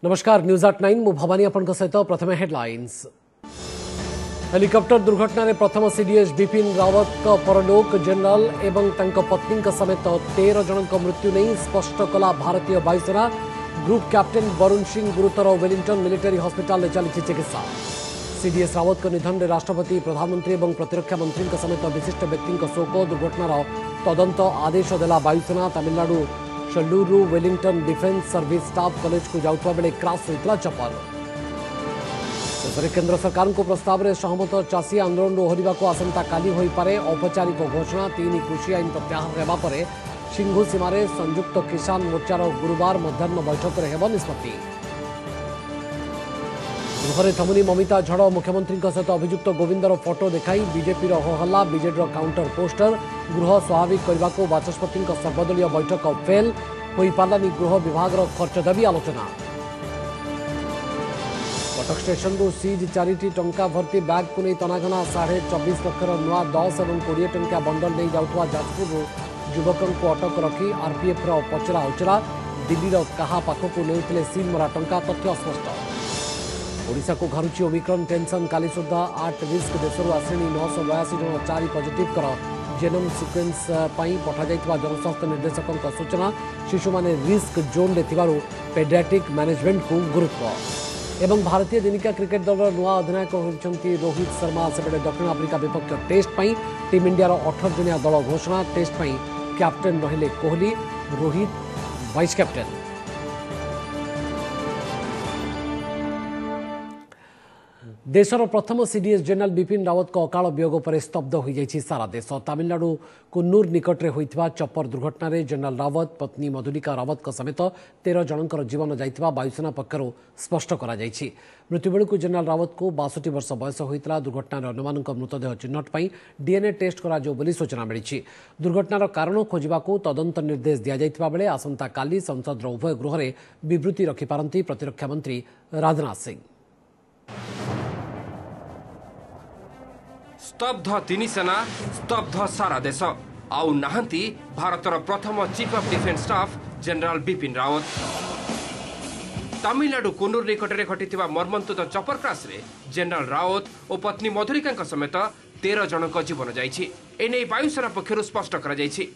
नमस्कार न्यूज 89 मु भवानी आपन सहित प्रथम हेडलाइंस। हेलिकॉप्टर दुर्घटना रे प्रथम सीडीएस बिपिन रावत का परलोक जनरल एवं तांको पत्नी समेत 13 जन मृत्यु नहीं स्पष्ट कला भारतीय वायुसेना। ग्रुप कैप्टेन वरुण सिंह गुरुतर वेलिंगटन मिलिटरी हॉस्पिटल में चली चिकित्सा। सीडीएस रावत का निधन में राष्ट्रपति प्रधानमंत्री और प्रतिरक्षा मंत्री समेत विशिष्ट व्यक्ति शोक। दुर्घटनार तदंत आदेश देला वायुसेना। Tamil Nadu Sulur Wellington defence service staff college को जाउथवा बेले क्रैश होइतला चप्पल। केंद्र सरकार को प्रस्ताव में सहमत। चाषी आंदोलन ओहरिबा को आसंता काली होई पारे औपचारिक घोषणा। 3 कृषि आईन प्रत्याहार हेबा परे सिंघु सीमार संयुक्त किसान मोर्चार गुरुवार मध्याह्न बैठक में हेब निष्पत्ति। गृह थमुनी ममिता झड़। मुख्यमंत्री सहित अभियुक्त गोविंदर फोटो देखाई बीजेपी होहल्ला। BJD counter poster. गृह स्वाभाविक करने को बाचस्पति सर्वदलीय बैठक फेल हो पारानी। गृह विभाग खर्च दाबी आलोचना। कटक स्टेशन रु सीज 4 टंका भर्ती बैग को नहीं तनाघना। 24.5 लाख नुआ 10 और 20 टंका बंडल नहीं जाऊा जाजपुर युवकों को अटक रखी आरपीएफ पचरा उचरा। दिल्ली क्या पाखक नेउथिले सील मरा टंका तथ्य स्पष्ट। ओडिशा को घरुची ओमिक्रॉन टेंशन। काली सुधा 8 रिस्क देशर आश्रेणी 982 जन 4 पॉजिटिव कर जेनोम सिक्वेन्स पठा जाइथिबा जनस्वास्थ्य निर्देशकों सूचना। शिशु माने रिस्क जोन रे थिबारु पेडियाट्रिक मैनेजमेंट को गुरुत्व। एवं भारतीय दिनिका क्रिकेट दल नुआ अधिनायक होइछंती रोहित शर्मा। सेबडे दक्षिण आफ्रिका विपक्ष टेस्ट पई टीम इंडिया 18 जनिया दल घोषणा। टेस्ट पई कैप्टेन रहिले कोहली, रोहित वाइस कैप्टेन। देशर प्रथम सीडीएस जनरल बिपिन रावत का अकाल वियोग पर स्तब्ध हो जाइए सारा देश। तमिलनाडु कुन्नूर निकट में होता चप्पर दुर्घटना रे जनरल रावत पत्नी मधुलिका रावत समेत 13 जनकर जीवन जाइथिबा वायुसेना पक्षर स्पष्ट करा जाइछि। मृत्यु बेलू जनरल रावत को 62 वर्ष बयस होता। दुर्घटनार अन्यमानक मृतदेह चिन्हट पर डीएनए टेस्ट करा जो बोली सूचना मिली। दुर्घटनार कारण खोजा तदंत निर्देश दि जाइथिबा बेले आसंता काली संसद उभय गृह में विवृत्ति रखिपारती प्रतिरक्षा मंत्री राजनाथ सिंह। स्तब्ध 3 सेना, स्तब्ध सारा देश। आउ नाहंती भारतर प्रथम chief of defence staff general Bipin Rawat. Tamil Nadu Coonoor निकट में घटिथिबा मर्मन्तुद चपर क्रैश रे जनरल रावत और पत्नी मधुलिका समेत 13 जनक जीवन जाइछि। एने वायुसेना पक्षरु स्पष्ट करा जाइछि।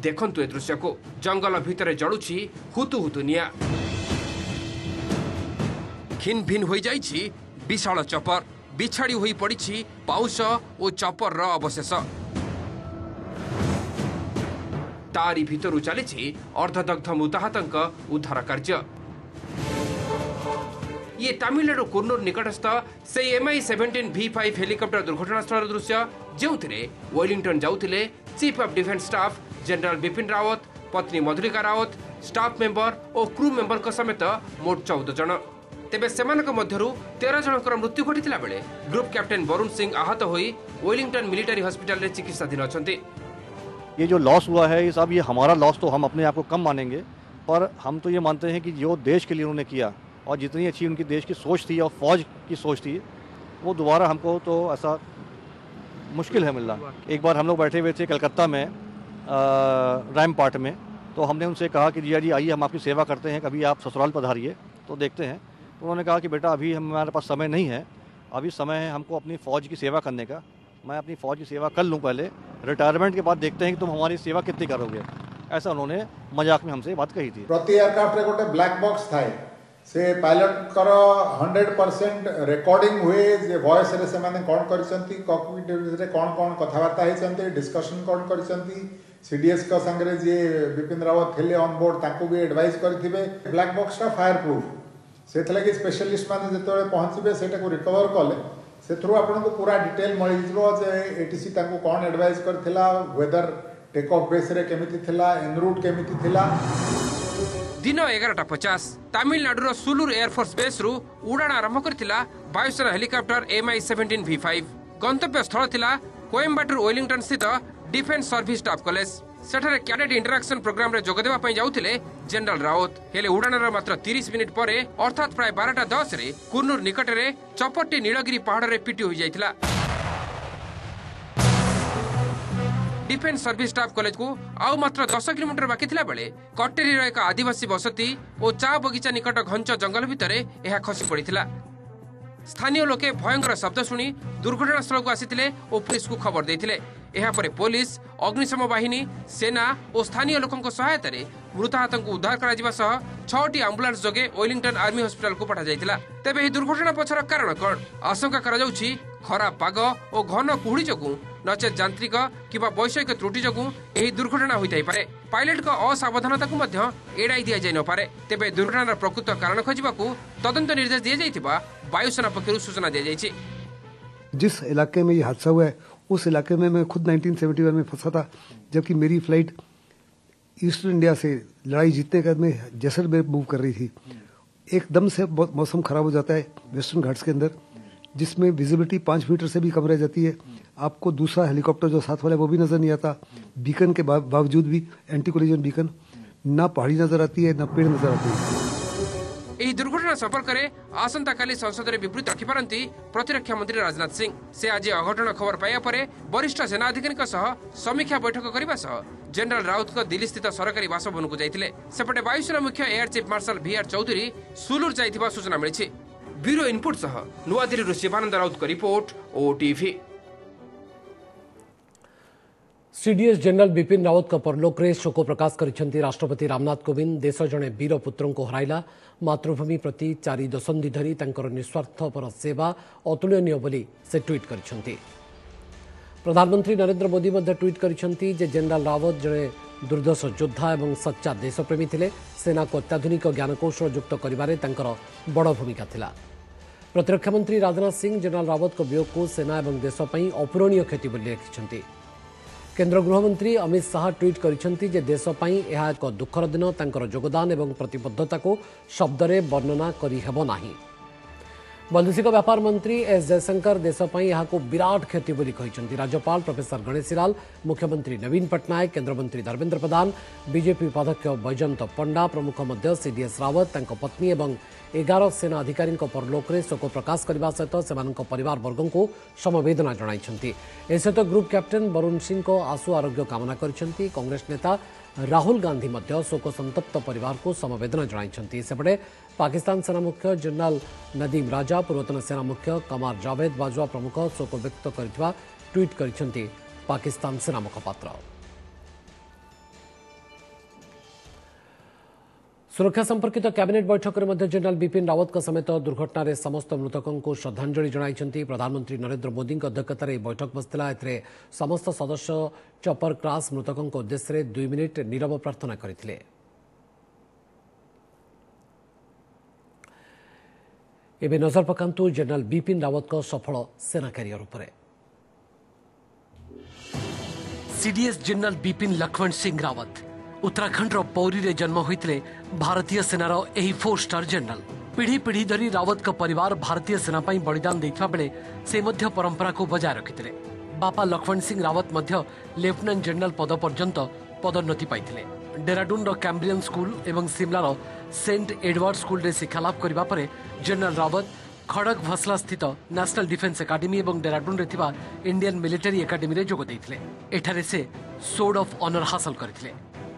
देखंतु ए दृश्य को। जंगल भितर जळुछि हुतु हुतु निया। खिन भिन होई जाइछि विशाल चपर। बिछाड़ी होई पड़ी पाउस और चपर अवशेष। तारी भितरु चली अर्धदग्ध मृताहतंक उद्धार कार्य। ये तमिलनाडु कुन्नूर निकटस्थ से MI-17 V5 हेलिकॉप्टर दुर्घटनास्थल दृश्य जो वेलिंगटन जाउथिले chief of defence staff general Bipin Rawat, पत्नी मधुलिका रावत, स्टाफ मेंबर और क्रू मेंबर समेत मोट 14 जन। तेबे सेमानक मध्यरु 13 जनकर मृत्यु घटिथिला बेले ग्रुप कैप्टेन वरुण सिंह आहत होई वेलिंगटन मिलिटरी हॉस्पिटल रे चिकित्साधीन अछंती। ये जो लॉस हुआ है सब ये हमारा लॉस तो हम अपने आप को कम मानेंगे, पर हम तो ये मानते हैं कि जो देश के लिए उन्होंने किया और जितनी अच्छी उनकी देश की सोच थी और फौज की सोच थी वो दोबारा हमको तो ऐसा मुश्किल है मिलना। एक बार हम लोग बैठे हुए थे कलकत्ता में रैमपार्ट में, तो हमने उनसे कहा कि जी आइए हम आपकी सेवा करते हैं, कभी आप ससुराल पधारिए तो देखते हैं। तो उन्होंने कहा कि बेटा अभी हमारे पास समय नहीं है, अभी समय है हमको अपनी फ़ौज की सेवा करने का। मैं अपनी फ़ौज की सेवा कर लूँ पहले, रिटायरमेंट के बाद देखते हैं कि तुम हमारी सेवा कितनी करोगे। ऐसा उन्होंने मजाक में हमसे बात कही थी। प्रति एयरक्राफ्ट गोटे ब्लैक बॉक्स थाए से पायलट कर 100% रिकॉर्डिंग हुए जे वॉइस रे से माने कोन करछंती कॉकपिट रे कोन कथावार्ता हेछंती डिस्कशन कोन करछंती सीडीएस का संगरे जे बिपिन रावत थेले ऑन बोर्ड ताको भी एडवाइस करथिबे। ब्लैक बॉक्स का फायर प्रूफ से लगे स्पेशलिस्ट मैंने जो पहुँचे से रिकवर कले से थ्रू आपन को पूरा डिटेल मिल जे एटीसी ताको कौन एडवाइस करथिला, वेदर टेक ऑफ बेस रे केमिति थिला, एन रूट केमिति थिला। दिन 11:50 तमिलनाडुर सुलूर एयरफोर्स बेस रु उड़ाण आरंभ करथिला वायुसेना हेलिकॉप्टर MI-17 V5। गंतव्य स्थल थिला कोयम्बाटूर वेलिंगटन स्थित डिफेन्स सर्विस स्टाफ कॉलेज। सेठारे कैडेट इंटरैक्शन प्रोग्राम रे जोग देबा पई जाउथिले जनरल रावत। हेले उड़ाणर मात्र 30 मिनिट परे अर्थात प्राय 12:10 रे कुन्नूर निकट रे चपट्टी नीलगिरी पहाड़ रे पिटी होई जाइथिला। डिफेन्स सर्विस स्टाफ कॉलेज को आउ मात्र 10 किलोमीटर बाकी थिला बेले कटेरीर एक आदिवासी बसती और चा बगीचा निकट घंच जंगल भितर यह खसी पड़ता। स्थानीय लोके भयंकर शब्द शुणी दुर्घटनास्थल को आसीथिले और पुलिस को खबर देथिले। एहापरे पुलिस अग्निशम बाहिनी सेना और स्थानीय लोकों सहायता मृताहत को उद्धार करा सह 6टी आम्बुलांस जोगे वेलिंगटन आर्मी हॉस्पिटल को पठा जायतिला। तेबे ଏହି दुर्घटना पछर कारण कोन आशंका करा जाउछि खराब पाग और घन कुहुड़ी जोगु नचे यांत्रिक किबा वैषयिक त्रुटि जोगु ଏହି दुर्घटना होइताई पारे। पायलट को असावधानता को मध्य एड़ाई दिया जाय न पारे। तेबे दुर्घटनार प्रकृत कारण खोजिबाकू तदंत निर्देश दिया जायतिबा वायुसेना पक्षरु सूचना दिया जायछि। जिस इलाके में ये हादसा हुआ है उस इलाके में मैं खुद 1971 में फंसा था, जबकि मेरी फ्लाइट ईस्टर्न इंडिया से लड़ाई जीतने के बाद में जैसलमेर मूव कर रही थी। एकदम से मौसम खराब हो जाता है वेस्टर्न घाट्स के अंदर, जिसमें विजिबिलिटी 5 मीटर से भी कम रह जाती है। आपको दूसरा हेलीकॉप्टर जो साथ वाला है वो भी नजर नहीं आता। बीकन के बावजूद भी एंटी कोलिजन बीकन, ना पहाड़ी नजर आती है ना पेड़ नजर आती है। ଏହି ଦୁର୍ଘଟଣା ସମ୍ପର୍କରେ ଆସନ୍ତାକାଲି ସଂସଦରେ ବିବୃତ୍ତି ରଖିପାରନ୍ତି ପ୍ରତିରକ୍ଷା ମନ୍ତ୍ରୀ ରାଜନାଥ ସିଂ। ସେ ଆଜି ଅଘଟଣ ଖବର ପାଇବା ପରେ ବରିଷ୍ଠ ସେନା ଅଧିକାରୀଙ୍କ ସହ ସମୀକ୍ଷା ବୈଠକ କରିବା ସହ ଜେନେରାଲ ରାଉତଙ୍କ ଦିଲ୍ଲୀସ୍ଥିତ ସରକାରୀ ବାସଭବନକୁ ଯାଇଥିଲେ। ସେପଟେ ବାୟୁସେନା ମୁଖ୍ୟ air chief marshal VR Chaudhuri Sulur ଯାଇଥିବା ସୂଚନା ମିଳିଛି। ବ୍ୟୁରୋ ଇନପୁଟ ସହ ନୂଆଦିଲ୍ଲୀରୁ ଶିବାନନ୍ଦ ରାଉତଙ୍କ report OTV. CDS general Bipin Rawat का परलोक रे शोक प्रकाश करिसेंती राष्ट्रपति रामनाथ कोविंद। देश जड़े वीर पुत्र को हराइला। मातृभूमि प्रति 4 दशंधि धरी तांकर निस्वार्थपर सेवा अतुलनीय बोली से ट्वीट करिसेंती। प्रधानमंत्री नरेंद्र मोदी मध्य ट्वीट करिसेंती जे जनरल रावत जड़े दुर्दश योद्धा एवं सच्चा देशप्रेमी थिले। सेना को अत्याधुनिक ज्ञानकौशल युक्त करिबारे तांकर बड़ भूमिका थिला। प्रतिरक्षा मंत्री राजनाथ सिंह जनरल रावत को वियोग को सेना एवं देश पई अपूरणीय क्षति बोली लिखिसेंती। केंद्र गृहमंत्री अमित शाह ट्वीट करिसेंती जे देश पई यह एक दुखर दिन। तांकर योगदान एवं प्रतिबद्धता को शब्दरे वर्णना करि हेबो नाही। वैदेशिक व्यापार मंत्री एस जयशंकर देश पई यह को विराट क्षति बोली कहिसेंती। राज्यपाल प्रोफेसर गणेशी लाल, मुख्यमंत्री नवीन पटनायक, केंद्र मंत्री धर्मेंद्र प्रधान, बीजेपी उपाध्यक्ष बैजयंत पंडा प्रमुख मध्य सीडीएस रावत तांको पत्नी एवं 11 सेना अधिकारी परलोक रे शोक प्रकाश करने सहित सेमानक परिवार वर्गों को समवेदना जणाइछंती। ए सहित ग्रुप कैप्टेन वरुण सिंह को आशु आरोग्य कामना करिसेंती। कांग्रेस नेता राहुल गांधी मध्य शोक संतप्त परिवार को समवेदना जणाइछंती। सेपटे पाकिस्तान सेना मुख्य जनरल नदीम राजा, पूर्वतन सेना मुख्य कमार जावेद बाजवा प्रमुख शोक व्यक्त करथिबा ट्वीट करिसेंती पाकिस्तान सेना मुखपात्र। सुरक्षा संपर्कित कैबिनेट बैठक में जनरल बिपिन रावत का समेत दुर्घटना समस्त मृतकों को श्रद्धांजलि जणाइछंती। प्रधानमंत्री नरेंद्र मोदी अध्यक्षतार बैठक बसला। एथिरे समस्त सदस्य चपर क्रास मृतकों उद्देश्य 2 मिनिट नीरव प्रार्थना करथिले। एबे नजर पकांतु जनरल बिपिन रावत का सफल सेना कैरियर उपरे। सीडीएस जनरल बिपिन लक्ष्मण सिंह रावत उत्तराखंड पौरी रे जन्म होइतले। भारतीय सेनार एही 4 स्टार जनरल पीढ़ी पीढ़ी धरी रावत का परिवार भारतीय सेना पई बलिदान देइथबा बेले से मध्य परंपरा को बजाय रखिथिले। बापा लक्ष्मण सिंह रावत मध्य लेफ्टिनेंट जनरल पद पर्यंत पदोन्नति पाइथिले। डेराडून कैम्ब्रियन स्कूल एवं सिमलार सेंट एडवर्ड स्कूल रे शिक्षा लाभ करबा परे जनरल रावत खड़ग भसला स्थित नेशनल डिफेंस एकाडेमी एवं डेराडून रे थिबा इंडियन मिलिटरी एकाडेमी रे जोग देइथिले। एठारे से सोर्ड ऑफ ऑनर हासिल करथिले।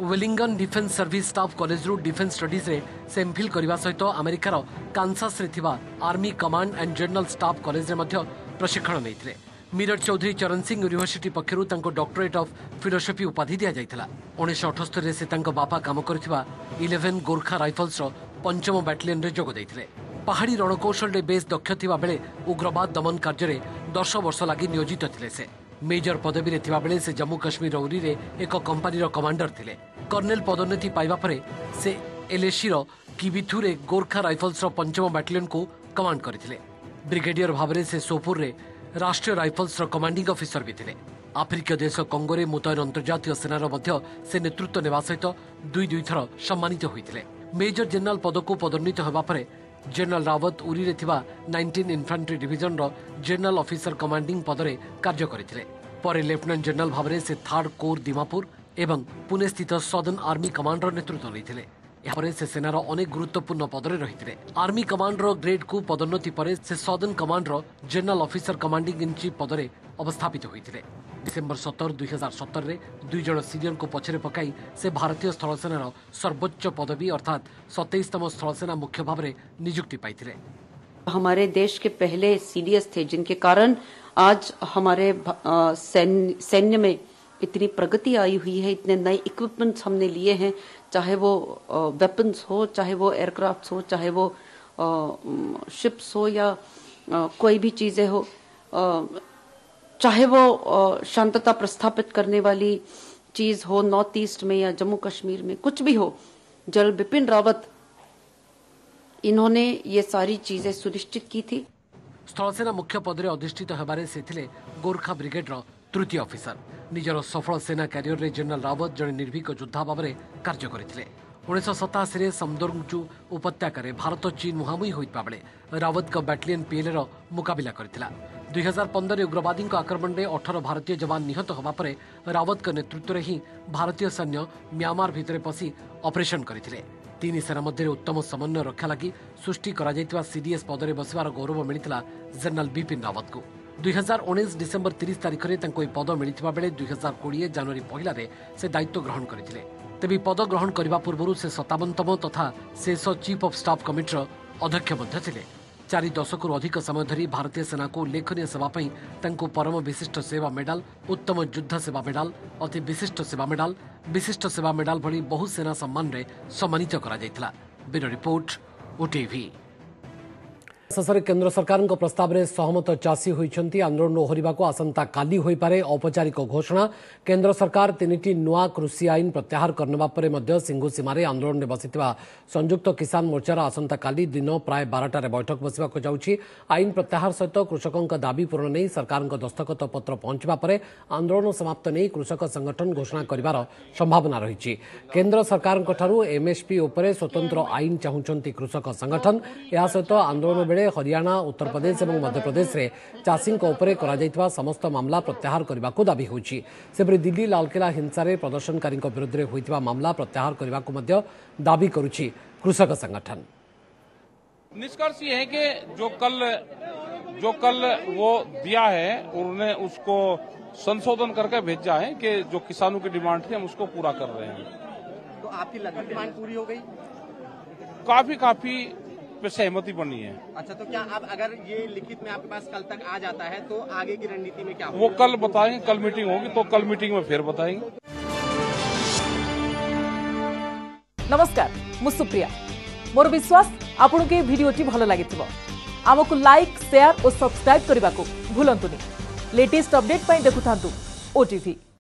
Wellington defence service staff college रू डिफेंस स्टडीज रे से एमफिल करबा सहित अमेरिकार कांसास रे थिबा army command and general staff college रे मध्य प्रशिक्षण नैथिले। मीरठ चौधरी चरण सिंह यूनिवर्सिटी पक्षरु तांको डॉक्टरेट ऑफ फिलोसफी उपाधि दिया जायथिला। 1978 रे से तांको बापा काम करथिबा 11 गोरखा राइफल्स रो 5म बैटालियन रे जोग दैथिले। पहाड़ी रणकौशल रे बेस दक्ष थिबा बेले उग्रवाद दमन कार्य रे 10 वर्ष लागि नियोजित थिले। से मेजर पदवी रे थिबा बेले से जम्मू काश्मीर उरी रे एक कंपनी रो कमांडर थिले। कर्नेल पदोन्नति पाइबा परे से एलएसी रो किबिथु रे गोरखा राइफल्स रो 5म बैटालियन को कमांड करथिले। ब्रिगेडियर भाबरे से सोपुर रे राष्ट्रीय राइफल्स रो कमांडिंग ऑफिसर भी थिले। आफ्रिकीय देश कंगो रे मुतयन अंतर्जातीय सेनार मध्य से नेतृत्व नेबा सहित 2 थर सम्मानित होइथिले। मेजर जनरल पद को पदोन्नत होबा परे जनरल रावत उरी रे थिबा 19 इन्फेंट्री डिविजन रो जनरल ऑफिसर कमांडिंग पदरे कार्य करथिले। परे लेफ्टिनेंट जनरल भाबरे से 3rd कोर दीमापुर एवं पुणे स्थित सदर्न आर्मी कमांडर नेतृत्व लेथिले। यहाँ से सेनार अनेक गुरुत्वपूर्ण पदरे रहिथिले। आर्मी कमांडर ग्रेड को पदोन्नति परे से southern commander general officer commanding in chief पदरे अवस्थापित होइथिले। डिसेम्बर 17, 2017 रे 2 जन सीनियर को पछरे पकाई से भारतीय स्थलसेनार सर्वोच्च पदवी अर्थात 27तम स्थलसेना मुख्य भाव में नियुक्ति पाई। हमारे देश के पहले सीडीएस थे जिनके कारण आज हमारे सैन्य में इतनी प्रगति आई हुई है, इतने नए इक्विपमेंट्स हमने लिए हैं, चाहे वो वेपन्स हो, चाहे वो एयरक्राफ्ट्स हो, चाहे वो शिप्स हो या कोई भी चीजें हो, चाहे वो शांतता प्रस्थापित करने वाली चीज हो नॉर्थ ईस्ट में या जम्मू कश्मीर में, कुछ भी हो। जनरल बिपिन रावत इन्होंने ये सारी चीजें सुनिश्चित की थी। स्थलसेना मुख्य पद में अधिष्ठित होबारे से थिले गोरखा ब्रिगेडर तृतीय ऑफिसर। निजर सफल सेना क्यारियर रे जनरल रावत जड़े निर्भीक योद्धा भाव में कार्य करथिले। 1987 रे समदोरंचु उपत्यकार भारत चीन मुहांमुही होइता बेले रावत का बैटालियन पीएलए मुकाबिला करथिला। 2015 उग्रवादी आक्रमण में 18 भारतीय जवान निहत होगा पर रावत का नेतृत्व में ही भारतीय सैन्य म्यांमार भितर पशि ऑपरेशन करथिले। तीन सेना मध्य उत्तम समन्वय रक्षा लगी सृष्टि करा सीडीएस पद में बसवार गौरव मिलता जनरल बिपिन रावत को। 2019 डिसेम्बर 30 तारिख में पद मिलता बेले 2020 जनवरी 1 से दायित्व ग्रहण करथिले। तेबे पद ग्रहण करने पूर्व से 57तम तथा शेष चीफ ऑफ स्टाफ कमिटीर अध्यक्ष थे। 4 दशक अधिक समय धरी भारतीय सेना को उल्लेखनीय सेवा परम विशिष्ट सेवा मेडाल, उत्तम युद्ध सेवा मेडाल, अति विशिष्ट सेवा मेडाल, विशिष्ट सेवा मेडाल भली बहु सेना सम्मान रे सम्मानित करा जायतिला। Bureau report OTV. शेषे केन्द्र सरकार प्रस्ताव में सहमत चाषी होती आंदोलन ओहरिबा आसंता काली होई पारे औपचारिक घोषणा। केन्द्र सरकार 3टी नुआ कृषि आईन प्रत्याहार करनेबा परे मध्य सिंघु सीमार आंदोलन में बसिथिबा संयुक्त किसान मोर्चार आसंता काली दिन प्राय 12टार बैठक बसिबाक जाउछि। आईन प्रत्याहार सहित कृषकों दाबी पूरण नहीं सरकार दस्तखत पत्र पहुंचवा परे आंदोलन समाप्त नहीं कृषक संगठन घोषणा करिवार संभावना रही। केन्द्र सरकार एमएसपी उपरे स्वतंत्र आईन चाहूंट कृषक संगठन। या सहित आंदोलन बेले हरियाणा, उत्तर प्रदेश और मध्य प्रदेश में चाषी करा समस्त मामला प्रत्याहार करने को दाबी होछि। सेपरि दिल्ली लालकिला हिंसा प्रदर्शनकारी विरुद्ध में होइतिबा मामला प्रत्याहार करने को दाबी करुछि कृषक संगठन। निष्कर्ष ये है कि जो कल वो दिया है उन्होंने उसको संशोधन करके भेजा है कि जो किसानों की डिमांड थी हम उसको पूरा कर रहे हैं। तो आपकी लगभग डिमांड पूरी हो गई? काफी पे सहमति बनी है। अच्छा, तो क्या आप अगर ये लिखित में आपके पास कल तक आ जाता है तो आगे की रणनीति में क्या होगा? वो कल बताएंगे, कल मीटिंग होगी तो कल मीटिंग में फिर बताएंगे। नमस्कार, मु सुप्रिया। मोर विश्वास आपन के वीडियोटी भल लागिथिबो। आमको लाइक, शेयर और सब्सक्राइब करने को भूलंतुनी। लेटेस्ट अपडेट पाई देखुथांतु ओटीवी।